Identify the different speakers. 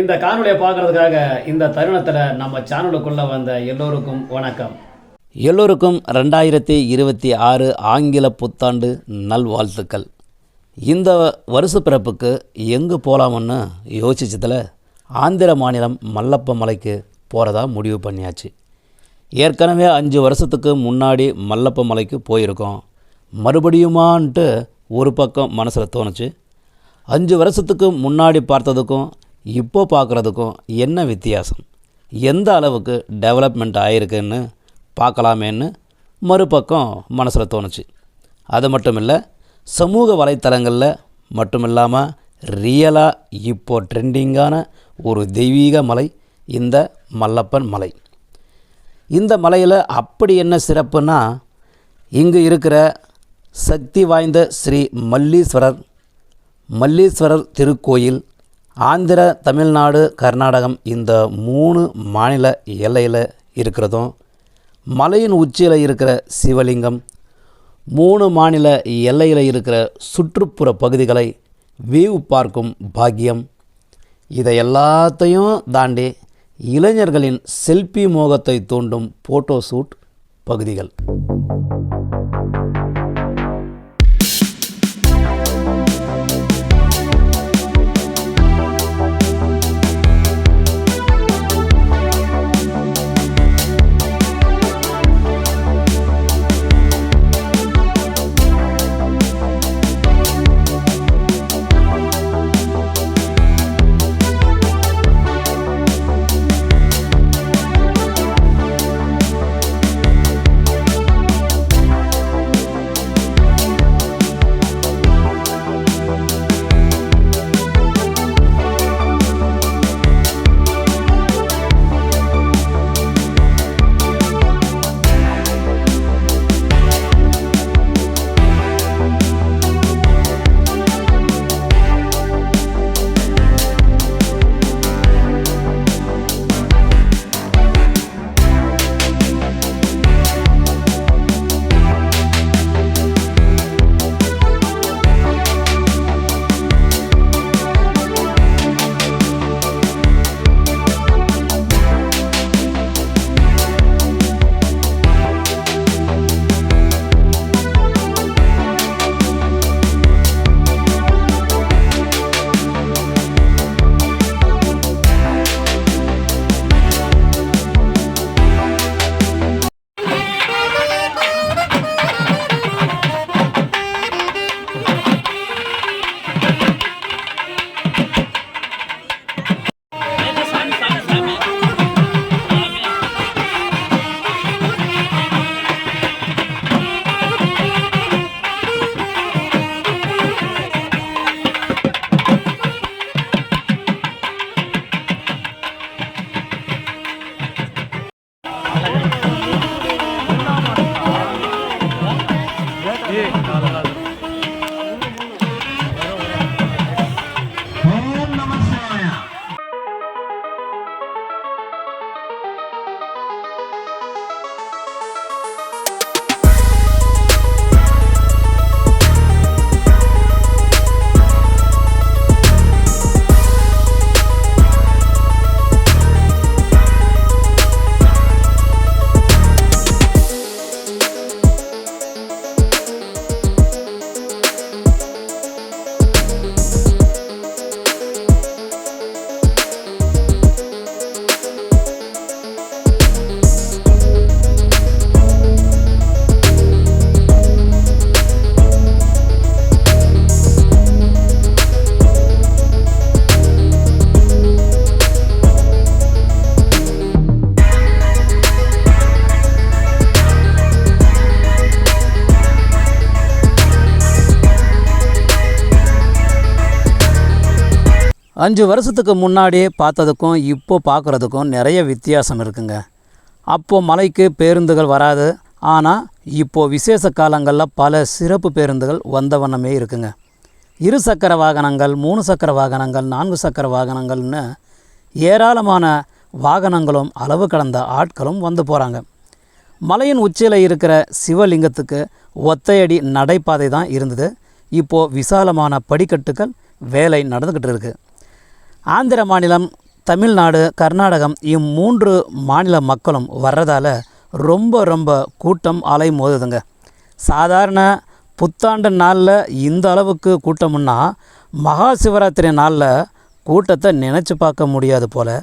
Speaker 1: இந்த காணொலியை பார்க்குறதுக்காக இந்த தருணத்தில் நம்ம சேனலுக்குள்ளே வந்த எல்லோருக்கும் வணக்கம்.
Speaker 2: எல்லோருக்கும் 2026 ஆங்கில புத்தாண்டு நல்வாழ்த்துக்கள். இந்த வருஷ பிறப்புக்கு எங்கே போகலாம்னு யோசிச்சதில் ஆந்திர மாநிலம் மல்லப்ப மலைக்கு போகிறதா முடிவு பண்ணியாச்சு. ஏற்கனவே 5 வருஷத்துக்கு முன்னாடி மல்லப்ப மலைக்கு போயிருக்கோம். மறுபடியுமான்ட்டு ஒரு பக்கம் மனசில் தோணுச்சு. 5 வருஷத்துக்கு முன்னாடி பார்த்ததுக்கும் இப்போ பார்க்குறதுக்கும் என்ன வித்தியாசம், எந்த அளவுக்கு டெவலப்மெண்ட் ஆகிருக்குன்னு பார்க்கலாமேன்னு மறுபக்கம் மனசில் தோணுச்சு. அது மட்டும் இல்லை, சமூக வலைத்தளங்களில் மட்டும் இல்லாமல் ரியலாக இப்போ ட்ரெண்டிங்கான ஒரு தெய்வீக மலை இந்த மல்லப்பன் மலை. இந்த மலையில் அப்படி என்ன சிறப்புன்னா, இங்கு இருக்கிற சக்தி வாய்ந்த ஸ்ரீ மல்லீஸ்வரர் திருக்கோயில் ஆந்திர, தமிழ்நாடு, கர்நாடகம் இந்த 3 மாநில எல்லையில் இருக்கிறதும், மலையின் உச்சியில் இருக்கிற சிவலிங்கம், 3 மாநில எல்லையில் இருக்கிற சுற்றுப்புற பகுதிகளை வியூ பார்க்கும் பாக்கியம், இதை எல்லாத்தையும் தாண்டி இளைஞர்களின் செல்ஃபி மோகத்தை தூண்டும் ஃபோட்டோ ஷூட் பகுதிகள். அஞ்சு வருஷத்துக்கு முன்னாடி பார்த்ததுக்கும் இப்போ பார்க்குறதுக்கும் நிறைய வித்தியாசம் இருக்குங்க. அப்போது மலைக்கு பேருந்துகள் வராது. ஆனால் இப்போது விசேஷ காலங்களில் பல சிறப்பு பேருந்துகள் வந்த வண்ணமே இருக்குங்க. 2 சக்கர வாகனங்கள், 3 சக்கர வாகனங்கள், 4 சக்கர வாகனங்கள்னு ஏராளமான வாகனங்களும் அளவு கடந்த ஆட்களும் வந்து போகிறாங்க. மலையின் உச்சியில் இருக்கிற சிவலிங்கத்துக்கு ஒத்தையடி நடைபாதை தான் இருந்தது. இப்போது விசாலமான படிக்கட்டுகள் வேலை நடந்துக்கிட்டு இருக்குது. ஆந்திர மாநிலம் தமிழ்நாடு, கர்நாடகம் இம்மூன்று மாநில மக்களும் வர்றதால ரொம்ப கூட்டம் அலை மோதுதுங்க. சாதாரண புத்தாண்டு நாளில் இந்த அளவுக்கு கூட்டம்னா மகா சிவராத்திரி நாளில் கூட்டத்தை நினச்சி பார்க்க முடியாது போல்.